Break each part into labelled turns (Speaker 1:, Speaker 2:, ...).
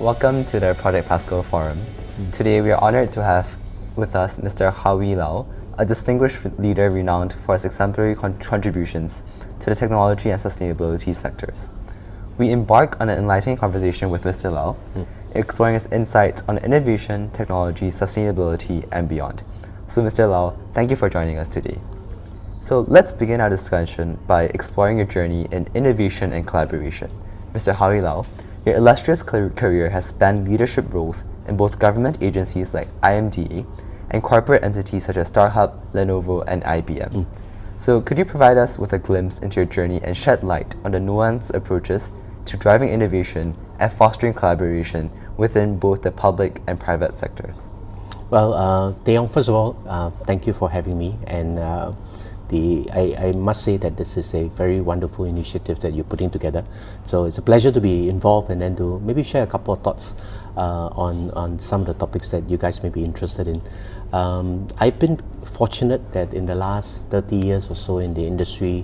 Speaker 1: welcome to the Project Pascal Forum. Today we are honored to have with us Mr. Howie Lau, a distinguished leader renowned for his exemplary contributions to the technology and sustainability sectors. We embark on an enlightening conversation with Mr. Lau, exploring his insights on innovation, technology, sustainability, and beyond. So Mr. Lau, thank you for joining us today. So let's begin our discussion by exploring your journey in innovation and collaboration. Mr. Howie Lau, your illustrious career has spanned leadership roles in both government agencies like IMDA and corporate entities such as StarHub, Lenovo, and IBM. So could you provide us with a glimpse into your journey and shed light on the nuanced approaches to driving innovation and fostering collaboration within both the public and private sectors?
Speaker 2: Well, Taeyoung, first of all, thank you for having me, and I must say that this is a very wonderful initiative that you're putting together. So it's a pleasure to be involved and then to maybe share a couple of thoughts on some of the topics that you guys may be interested in. I've been fortunate that in the last 30 years or so in the industry,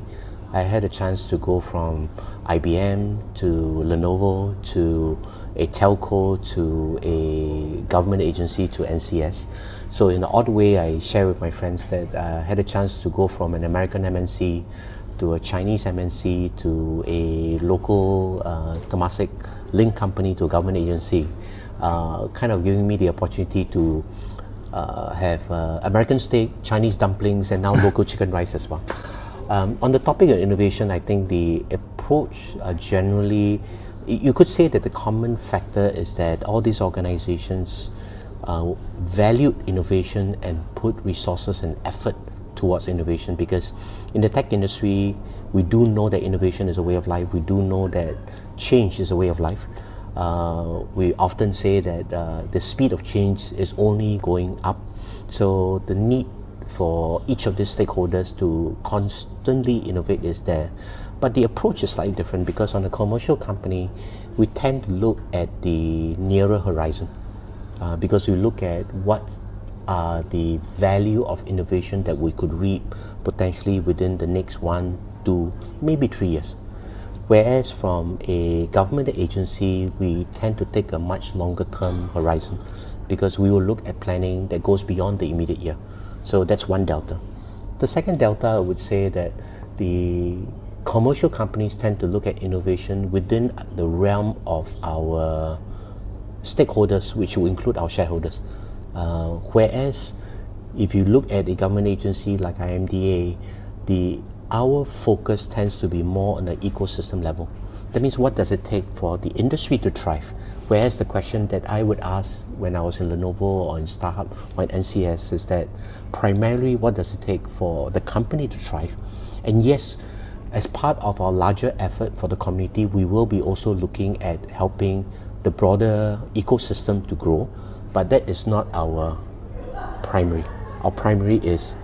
Speaker 2: I had a chance to go from IBM to Lenovo to a telco to a government agency to NCS. So in an odd way, I share with my friends that I had a chance to go from an American MNC to a Chinese MNC to a local Temasek link company to a government agency, kind of giving me the opportunity to have American steak, Chinese dumplings, and now local chicken rice as well. On the topic of innovation, I think the approach generally, you could say that the common factor is that all these organizations valued innovation and put resources and effort towards innovation, because in the tech industry, we do know that innovation is a way of life. We do know that change is a way of life. We often say that the speed of change is only going up. So the need for each of these stakeholders to constantly innovate is there. But the approach is slightly different, because on a commercial company, we tend to look at the nearer horizon. Because we look at what are the value of innovation that we could reap potentially within the next 1 to maybe 3 years. Whereas from a government agency, we tend to take a much longer term horizon, because we will look at planning that goes beyond the immediate year. So that's one delta. The second delta, I would say that the commercial companies tend to look at innovation within the realm of our stakeholders, which will include our shareholders. Whereas if you look at a government agency like IMDA, our focus tends to be more on the ecosystem level. That means, what does it take for the industry to thrive? Whereas the question that I would ask when I was in Lenovo or in StarHub or in NCS is that primarily, what does it take for the company to thrive? And yes, as part of our larger effort for the community, we will be also looking at helping the broader ecosystem to grow, but that is not our primary. Our primary is,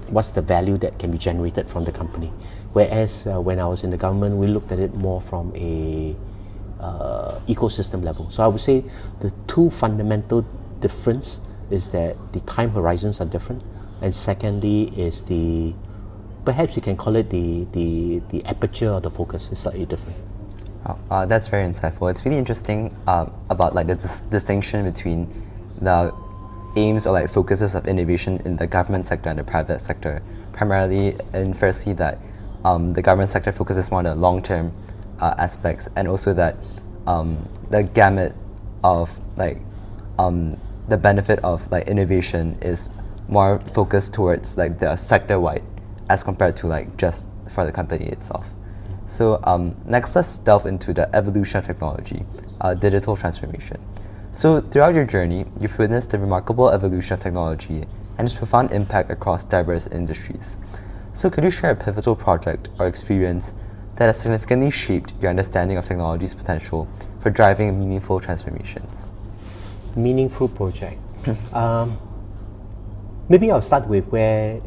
Speaker 2: what's the value that can be generated from the company. Whereas when I was in the government, we looked at it more from a ecosystem level. So I would say the two fundamental difference is that the time horizons are different, and secondly is perhaps you can call it the aperture or the focus is slightly different.
Speaker 1: That's very insightful. It's really interesting about the distinction between the aims or focuses of innovation in the government sector and the private sector. Primarily, and firstly, that the government sector focuses more on the long-term aspects, and also that the gamut of the benefit of innovation is more focused towards the sector-wide as compared to just for the company itself. So next, let's delve into the evolution of technology, digital transformation. So throughout your journey, you've witnessed the remarkable evolution of technology and its profound impact across diverse industries. So could you share a pivotal project or experience that has significantly shaped your understanding of technology's potential for driving meaningful transformations?
Speaker 2: Meaningful project. Maybe I'll start with where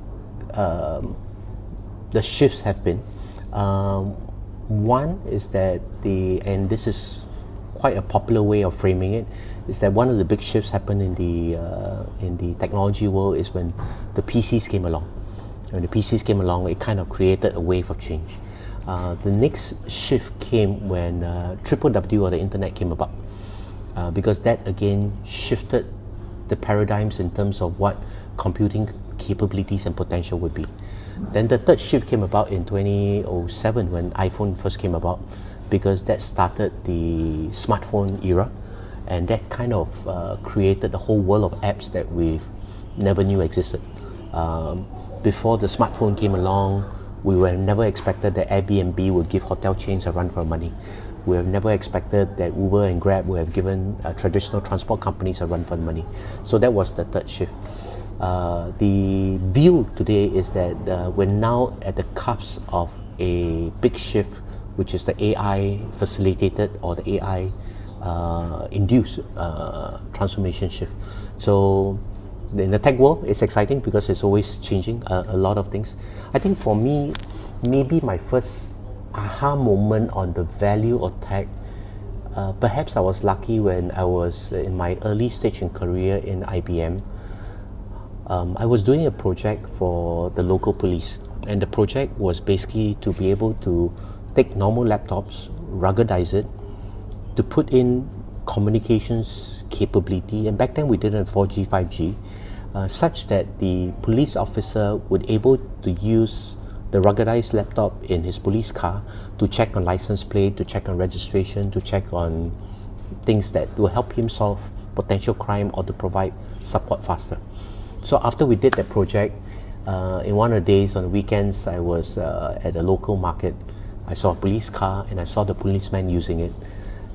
Speaker 2: the shifts have been. One is that and this is quite a popular way of framing it, is that one of the big shifts happened in the technology world is when the PCs came along. When the PCs came along, it kind of created a wave of change. The next shift came when www or the internet came about. because that again shifted the paradigms in terms of what computing capabilities and potential would be. Then the third shift came about in 2007 when iPhone first came about, because that started the smartphone era, and that kind of created the whole world of apps that we never knew existed. Before the smartphone came along, we were never expected that Airbnb would give hotel chains a run for money. We have never expected that Uber and Grab would have given traditional transport companies a run for money. So that was the third shift. The view today is that we're now at the cusp of a big shift, which is the AI facilitated or the AI induced transformation shift. So in the tech world, it's exciting because it's always changing a lot of things. I think for me, maybe my first aha moment on the value of tech, perhaps I was lucky when I was in my early stage in career in IBM. I was doing a project for the local police, and the project was basically to be able to take normal laptops, ruggedize it, to put in communications capability, and back then we did it in 4G, 5G, such that the police officer would able to use the ruggedized laptop in his police car to check on license plate, to check on registration, to check on things that will help him solve potential crime or to provide support faster. So after we did that project, in one of the days on the weekends, I was at a local market. I saw a police car and I saw the policeman using it.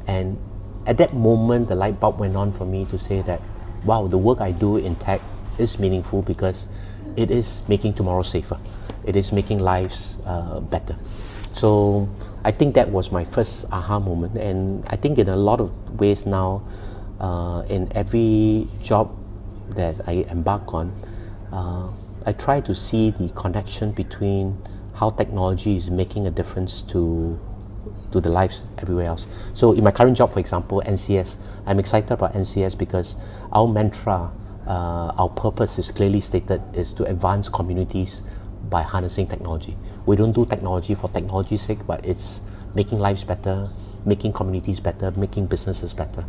Speaker 2: And at that moment, the light bulb went on for me to say that, wow, the work I do in tech is meaningful because it is making tomorrow safer. It is making lives better. So I think that was my first aha moment. And I think in a lot of ways now, in every job that I embark on, I try to see the connection between how technology is making a difference to the lives everywhere else. So in my current job, for example, NCS, I'm excited about NCS because our mantra, our purpose is clearly stated, is to advance communities by harnessing technology. We don't do technology for technology's sake, but it's making lives better, making communities better, making businesses better.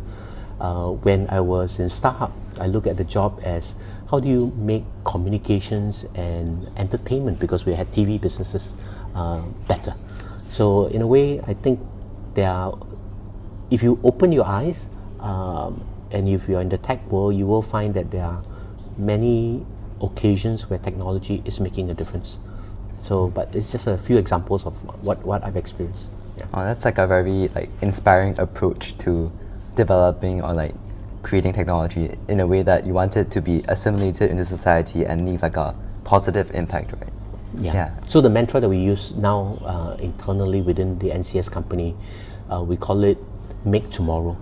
Speaker 2: When I was in StarHub, I look at the job as how do you make communications and entertainment, because we had TV businesses, better. So in a way, I think if you open your eyes, and if you're in the tech world, you will find that there are many occasions where technology is making a difference. So, but it's just a few examples of what I've experienced. Yeah.
Speaker 1: Oh, that's like a very inspiring approach to developing or creating technology in a way that you want it to be assimilated into society and leave a positive impact, right?
Speaker 2: Yeah. So the mantra that we use now internally within the NCS company, we call it "Make Tomorrow."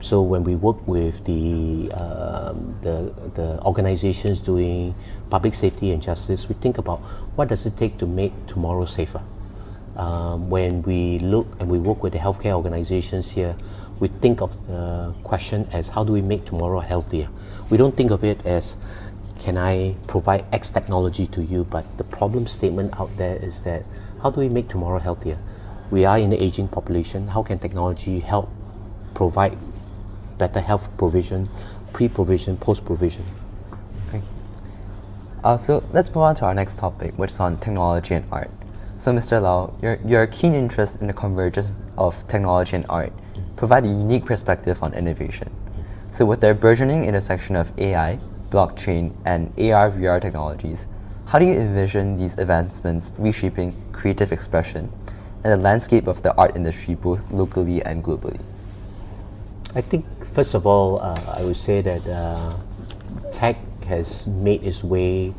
Speaker 2: So when we work with the organizations doing public safety and justice, we think about what does it take to make tomorrow safer. When we look and we work with the healthcare organizations here, we think of the question as how do we make tomorrow healthier. We don't think of it as can I provide X technology to you, but the problem statement out there is that how do we make tomorrow healthier? We are in an aging population. How can technology help provide better health provision, pre-provision, post-provision?
Speaker 1: Thank you. So let's move on to our next topic, which is on technology and art. So Mr. Lau, your keen interest in the convergence of technology and art provide a unique perspective on innovation. So with their burgeoning intersection of AI, blockchain, and AR/VR technologies, how do you envision these advancements reshaping creative expression and the landscape of the art industry both locally and globally?
Speaker 2: I think, first of all, I would say that tech has made its way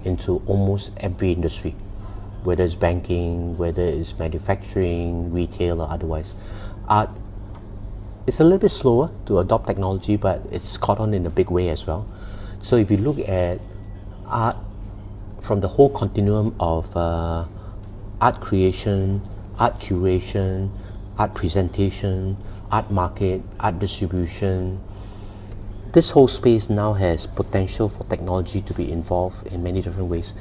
Speaker 2: into almost every industry, whether it's banking, whether it's manufacturing, retail, or otherwise. Art is a little bit slower to adopt technology, but it's caught on in a big way as well. So if you look at art from the whole continuum of art creation, art curation, art presentation, art market, art distribution, this whole space now has potential for technology to be involved in many different ways.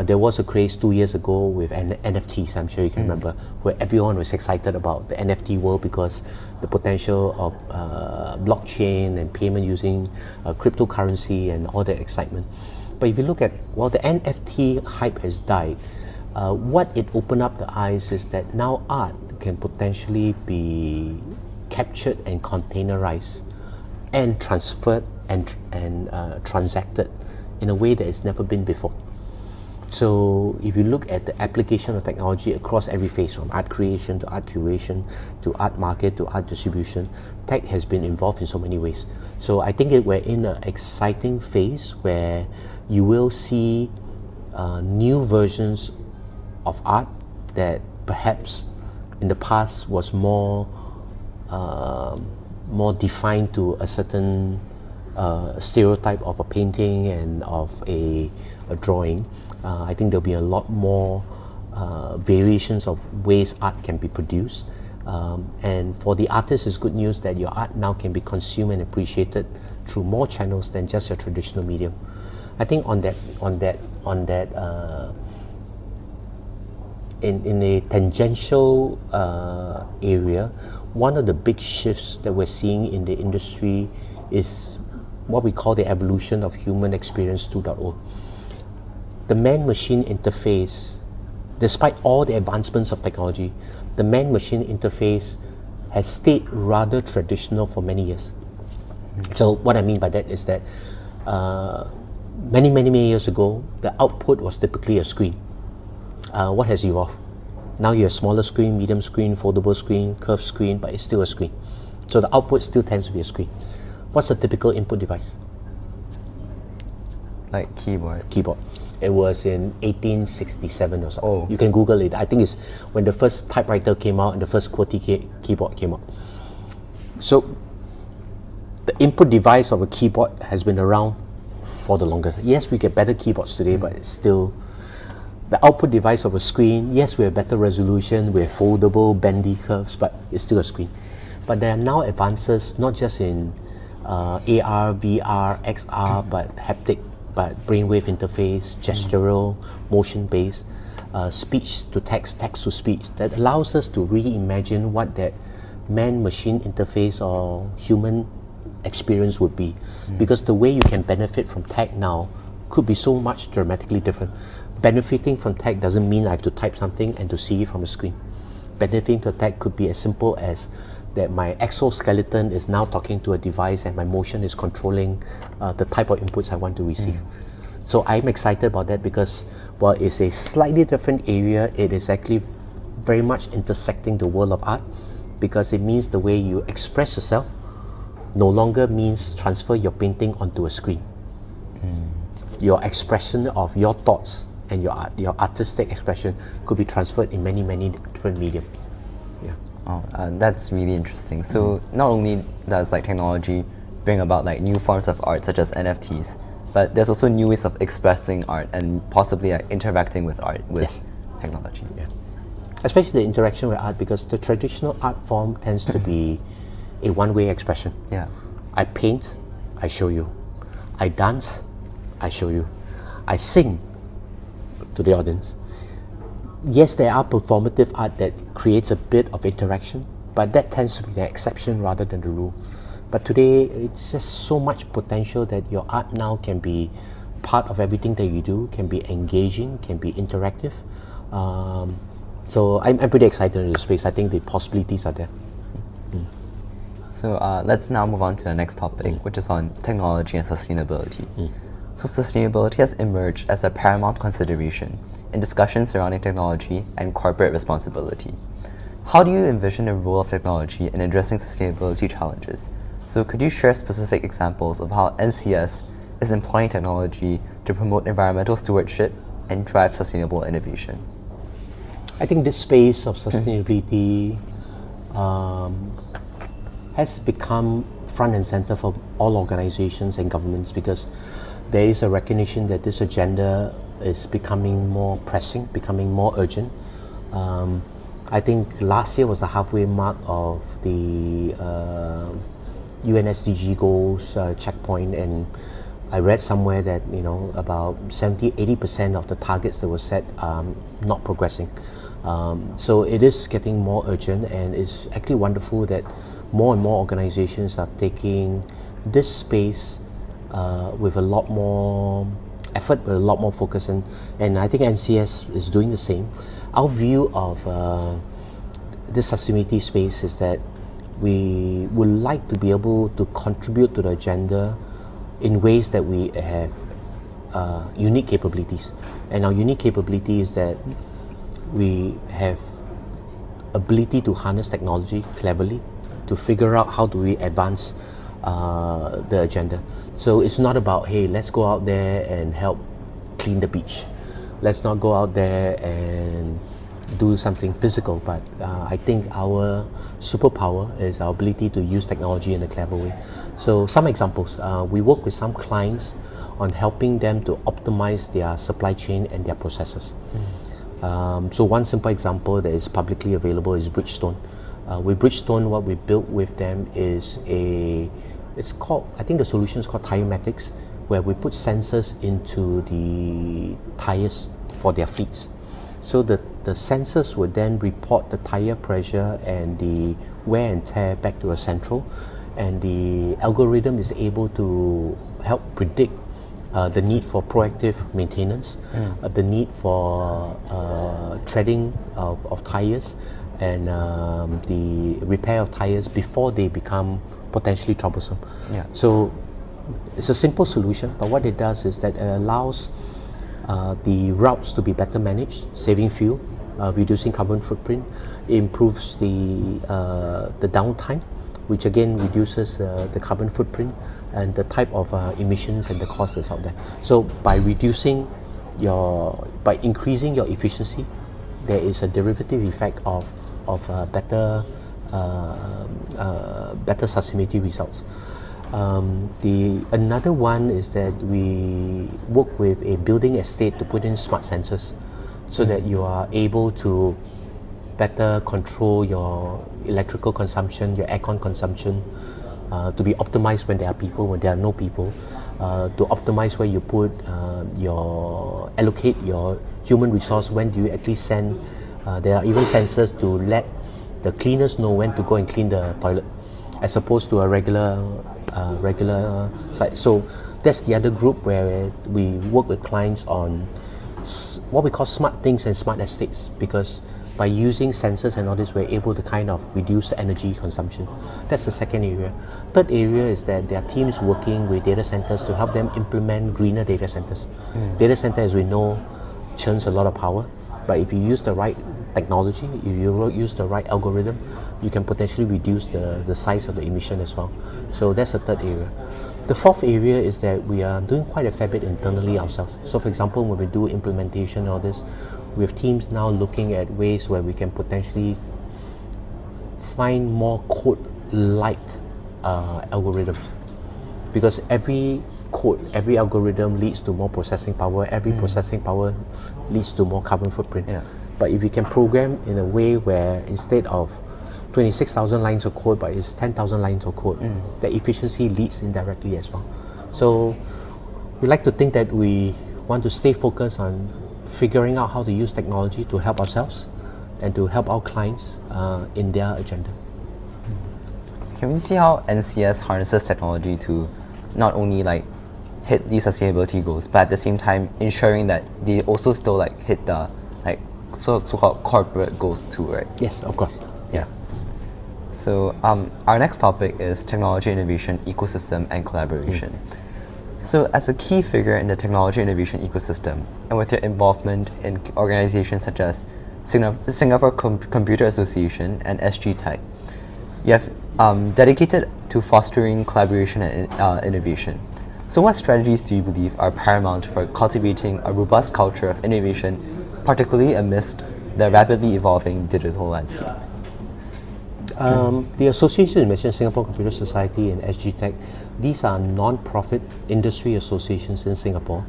Speaker 2: There was a craze 2 years ago with NFTs, I'm sure you can remember, where everyone was excited about the NFT world because the potential of blockchain and payment using cryptocurrency and all that excitement. But if you look at, while the NFT hype has died, what it opened up the eyes is that now art can potentially be captured and containerized and transferred and transacted in a way that it's never been before. So if you look at the application of technology across every phase, from art creation to art curation to art market to art distribution, tech has been involved in so many ways. So I think we're in an exciting phase where you will see new versions of art that perhaps in the past was more defined to a certain stereotype of a painting and of a drawing. I think there'll be a lot more variations of ways art can be produced. And for the artist, it's good news that your art now can be consumed and appreciated through more channels than just your traditional medium. I think in a tangential area, one of the big shifts that we're seeing in the industry is what we call the evolution of human experience 2.0. The man-machine interface, despite all the advancements of technology, the man-machine interface has stayed rather traditional for many years. So what I mean by that is that many years ago, the output was typically a screen. What has evolved? Now you have smaller screen, medium screen, foldable screen, curved screen, but it's still a screen. So the output still tends to be a screen. What's a typical input device?
Speaker 1: Like keyboard.
Speaker 2: Keyboard. It was in 1867 or so.
Speaker 1: Oh.
Speaker 2: You can Google it. I think it's when the first typewriter came out and the first QWERTY keyboard came out. So the input device of a keyboard has been around for the longest. Yes, we get better keyboards today, but it's still the output device of a screen. Yes, we have better resolution, we have foldable, bendy curves, but it's still a screen. But there are now advances, not just in AR, VR, XR, but haptic, but brainwave interface, gestural, motion-based, speech to text, text to speech, that allows us to reimagine what that man-machine interface or human experience would be. Because the way you can benefit from tech now could be so much dramatically different. Benefiting from tech doesn't mean I have to type something and to see it from a screen. Benefiting from tech could be as simple as that my exoskeleton is now talking to a device and my motion is controlling the type of inputs I want to receive. So I'm excited about that because while it's a slightly different area, it is actually very much intersecting the world of art, because it means the way you express yourself no longer means transfer your painting onto a screen. Your expression of your thoughts and your artistic expression could be transferred in many different medium. Yeah.
Speaker 1: Oh, that's really interesting. So not only does like technology bring about like new forms of art such as NFTs, but there's also new ways of expressing art and possibly like, interacting with art with
Speaker 2: Yes.
Speaker 1: technology.
Speaker 2: Yeah. Especially the interaction with art, because the traditional art form tends to be a one-way expression.
Speaker 1: Yeah.
Speaker 2: I paint, I show you. I dance, I show you. I sing to the audience. Yes, there are performative art that creates a bit of interaction, but that tends to be the exception rather than the rule. But today, it's just so much potential that your art now can be part of everything that you do, can be engaging, can be interactive. So I'm pretty excited in this space. I think the possibilities are there.
Speaker 1: So let's now move on to the next topic, which is on technology and sustainability. So sustainability has emerged as a paramount consideration in discussions surrounding technology and corporate responsibility. How do you envision the role of technology in addressing sustainability challenges? So could you share specific examples of how NCS is employing technology to promote environmental stewardship and drive sustainable innovation?
Speaker 2: I think this space of sustainability has become front and center for all organizations and governments, because there is a recognition that this agenda is becoming more pressing, becoming more urgent. I think last year was the halfway mark of the UNSDG goals checkpoint, and I read somewhere that about 70-80% of the targets that were set not progressing. So it is getting more urgent, and it's actually wonderful that more and more organizations are taking this space with a lot more effort, with a lot more focus, and I think NCS is doing the same. Our view of this sustainability space is that we would like to be able to contribute to the agenda in ways that we have unique capabilities. And our unique capability is that we have ability to harness technology cleverly to figure out how do we advance the agenda. So it's not about, hey, let's go out there and help clean the beach. Let's not go out there and do something physical, but I think our superpower is our ability to use technology in a clever way. So some examples, we work with some clients on helping them to optimize their supply chain and their processes. So one simple example that is publicly available is Bridgestone. With Bridgestone, what we built with them is it's called, I think the solution is called Tyromatics, where we put sensors into the tires for their fleets. So the sensors would then report the tire pressure and the wear and tear back to a central, and the algorithm is able to help predict the need for proactive maintenance, the need for treading of tires, and the repair of tires before they become potentially troublesome.
Speaker 1: Yeah.
Speaker 2: So it's a simple solution, but what it does is that it allows the routes to be better managed, saving fuel, reducing carbon footprint, improves the downtime, which again reduces the carbon footprint and the type of emissions and the cost that's out there. So by increasing your efficiency, there is a derivative effect of better sustainability results. Another one is that we work with a building estate to put in smart sensors so that you are able to better control your electrical consumption, your aircon consumption, to be optimized when there are people, when there are no people, to optimize where you put allocate your human resource, when do you actually send. There are even sensors to let the cleaners know when to go and clean the toilet, as opposed to a regular site. So that's the other group where we work with clients on what we call smart things and smart estates, because by using sensors and all this, we're able to kind of reduce the energy consumption. That's the second area. Third area is that there are teams working with data centers to help them implement greener data centers. Data center, as we know, churns a lot of power, but if you use the right technology, if you use the right algorithm, you can potentially reduce the size of the emission as well. So that's the third area. The fourth area is that we are doing quite a fair bit internally ourselves. So for example, when we do implementation and all this, we have teams now looking at ways where we can potentially find more code-like algorithms, because every code, every algorithm leads to more processing power, every processing power leads to more carbon footprint.
Speaker 1: Yeah.
Speaker 2: But if you can program in a way where instead of 26,000 lines of code, but it's 10,000 lines of code, the efficiency leads indirectly as well. So we like to think that we want to stay focused on figuring out how to use technology to help ourselves and to help our clients in their agenda.
Speaker 1: Can we see how NCS harnesses technology to not only like hit these sustainability goals, but at the same time ensuring that they also still like hit the like so-called corporate goals too, right?
Speaker 2: Yes, of course.
Speaker 1: Yeah. So our next topic is technology innovation, ecosystem, and collaboration. So as a key figure in the technology innovation ecosystem, and with your involvement in organizations such as Singapore Computer Association and SG Tech, you have dedicated to fostering collaboration and innovation. So what strategies do you believe are paramount for cultivating a robust culture of innovation, particularly amidst the rapidly evolving digital landscape?
Speaker 2: The association you mentioned, Singapore Computer Society and SG Tech, these are non-profit industry associations in Singapore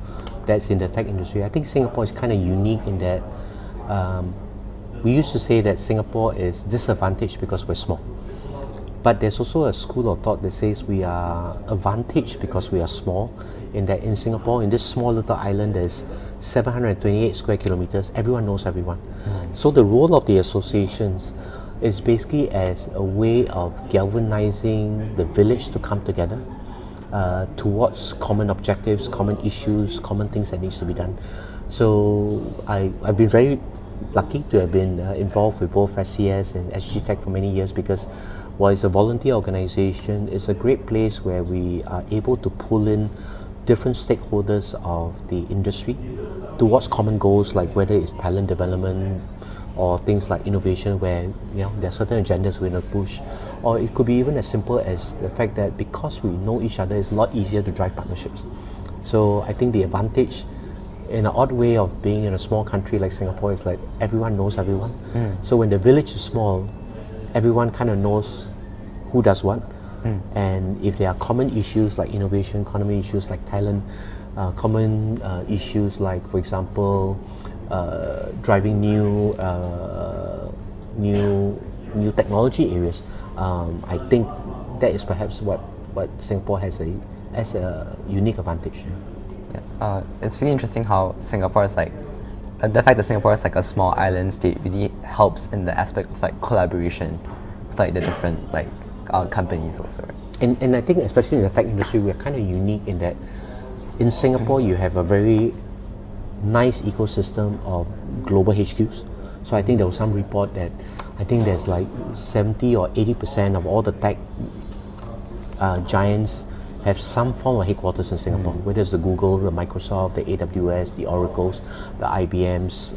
Speaker 2: that's in the tech industry. I think Singapore is kind of unique in that we used to say that Singapore is disadvantaged because we're small. But there's also a school of thought that says we are advantaged because we are small, in that in Singapore, in this small little island, there's 728 square kilometers, everyone knows everyone. So the role of the associations is basically as a way of galvanizing the village to come together towards common objectives, common issues, common things that needs to be done. So I've been very lucky to have been involved with both SCS and SG Tech for many years, because while it's a volunteer organization, it's a great place where we are able to pull in different stakeholders of the industry towards common goals, like whether it's talent development or things like innovation, where there are certain agendas we're going to push, or it could be even as simple as the fact that because we know each other, it's a lot easier to drive partnerships. So I think the advantage in an odd way of being in a small country like Singapore is like everyone knows everyone. So when the village is small, everyone kind of knows who does what. And if there are common issues like innovation, common issues like talent, common issues like, for example, driving new technology areas, I think that is perhaps what Singapore has as a unique advantage.
Speaker 1: It's really interesting how Singapore is like, the fact that Singapore is like a small island state really helps in the aspect of like collaboration with like the different like companies also, right?
Speaker 2: And I think especially in the tech industry, we are kind of unique in that in Singapore you have a very nice ecosystem of global HQs. So I think there was some report that I think there's like 70 or 80% of all the tech giants have some form of headquarters in Singapore, whether it's the Google, the Microsoft, the AWS, the Oracles, the IBMs.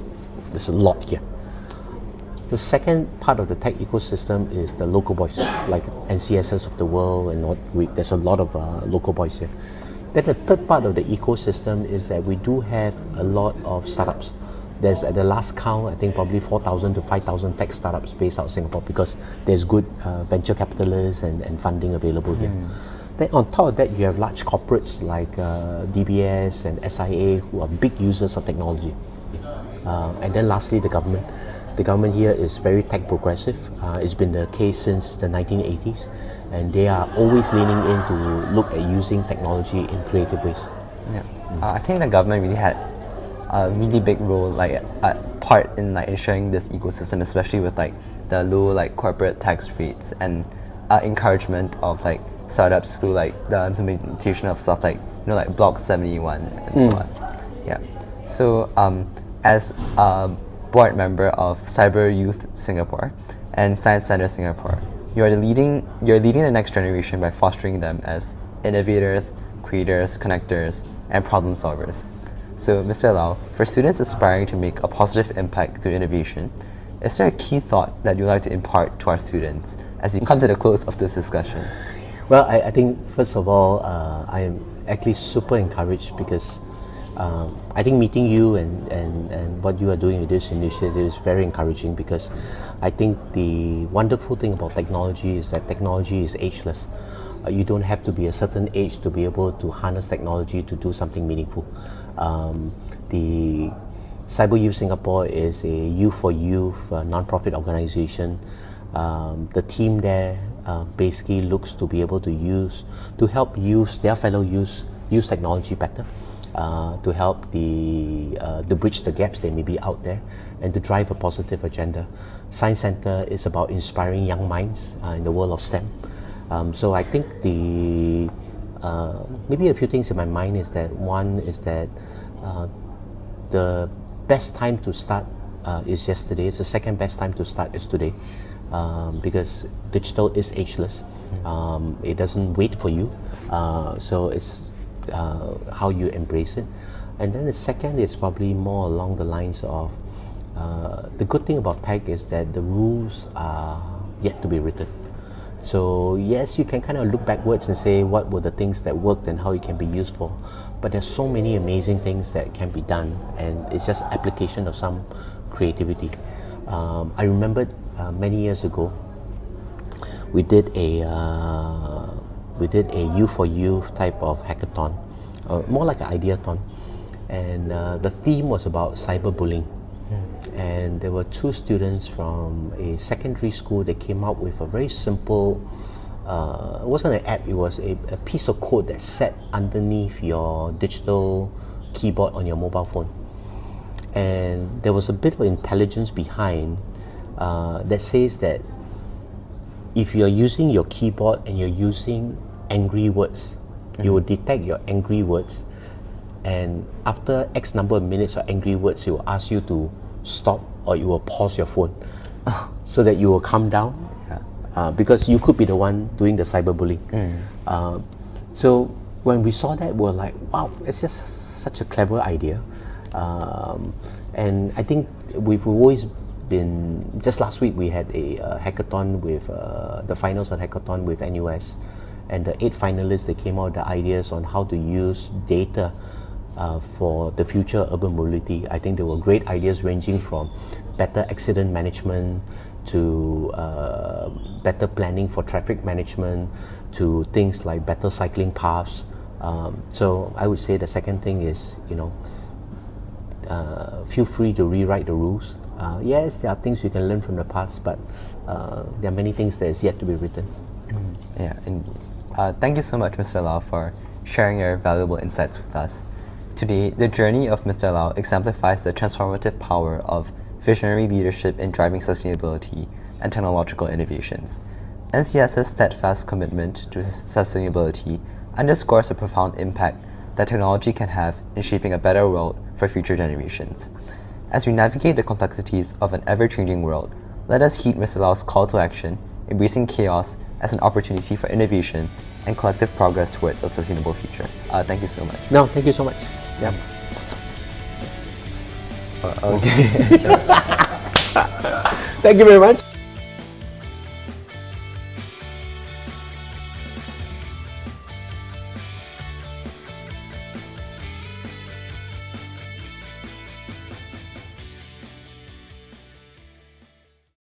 Speaker 2: There's a lot here. The second part of the tech ecosystem is the local boys, like NCSs of the world, and there's a lot of local boys here. Then the third part of the ecosystem is that we do have a lot of startups. There's, at the last count, I think probably 4,000 to 5,000 tech startups based out of Singapore, because there's good venture capitalists and funding available here. Then on top of that, you have large corporates like DBS and SIA, who are big users of technology. And then lastly, the government. The government here is very tech progressive. It's been the case since the 1980s, and they are always leaning in to look at using technology in creative ways.
Speaker 1: I think the government really had a really big role, like part in like ensuring this ecosystem, especially with like the low like corporate tax rates and encouragement of like startups through like the implementation of stuff like like Block 71 and so on. So as a board member of Cyber Youth Singapore and Science Center Singapore, you're leading the next generation by fostering them as innovators, creators, connectors, and problem solvers. So, Mr. Lau, for students aspiring to make a positive impact through innovation, is there a key thought that you'd like to impart to our students as we come to the close of this discussion?
Speaker 2: Well, I think first of all, I am actually super encouraged, because I think meeting you and what you are doing with this initiative is very encouraging, because I think the wonderful thing about technology is that technology is ageless. You don't have to be a certain age to be able to harness technology to do something meaningful. The Cyber Youth Singapore is a youth for youth non-profit organization. The team there basically looks to be able to help their fellow youth use technology better, to help to bridge the gaps that may be out there, and to drive a positive agenda. Science Center is about inspiring young minds in the world of STEM. So I think maybe a few things in my mind is that one is that the best time to start is yesterday. The second best time to start is today, because digital is ageless. It doesn't wait for you, so it's how you embrace it. And then the second is probably more along the lines of the good thing about tech is that the rules are yet to be written. So yes, you can kind of look backwards and say what were the things that worked and how it can be used for, but there's so many amazing things that can be done, and it's just application of some creativity. I remember many years ago we did a youth for youth type of hackathon, more like an ideathon, and the theme was about cyberbullying. And there were two students from a secondary school that came up with a very simple it wasn't an app, it was a piece of code that sat underneath your digital keyboard on your mobile phone. And there was a bit of intelligence behind that says that if you're using your keyboard and you're using angry words, you will detect your angry words, and after X number of minutes of angry words, it will ask you to stop, or you will pause your phone so that you will calm down, because you could be the one doing the cyberbullying. So when we saw that, we're like, wow, it's just such a clever idea. And I think we've always been, just last week we had a hackathon with the finals on hackathon with NUS, and the 8 finalists, they came out with the ideas on how to use data for the future urban mobility. I think there were great ideas ranging from better accident management to better planning for traffic management to things like better cycling paths. So I would say the second thing is, feel free to rewrite the rules. Yes, there are things you can learn from the past, but there are many things that is yet to be written.
Speaker 1: Yeah, and thank you so much, Mr. Lau, for sharing your valuable insights with us. Today, the journey of Mr. Lau exemplifies the transformative power of visionary leadership in driving sustainability and technological innovations. NCS's steadfast commitment to sustainability underscores the profound impact that technology can have in shaping a better world for future generations. As we navigate the complexities of an ever-changing world, let us heed Mr. Lau's call to action, embracing chaos as an opportunity for innovation and collective progress towards a sustainable future. Thank you so much.
Speaker 2: No, thank you so much. Yeah.
Speaker 1: Okay.
Speaker 2: Thank you very much.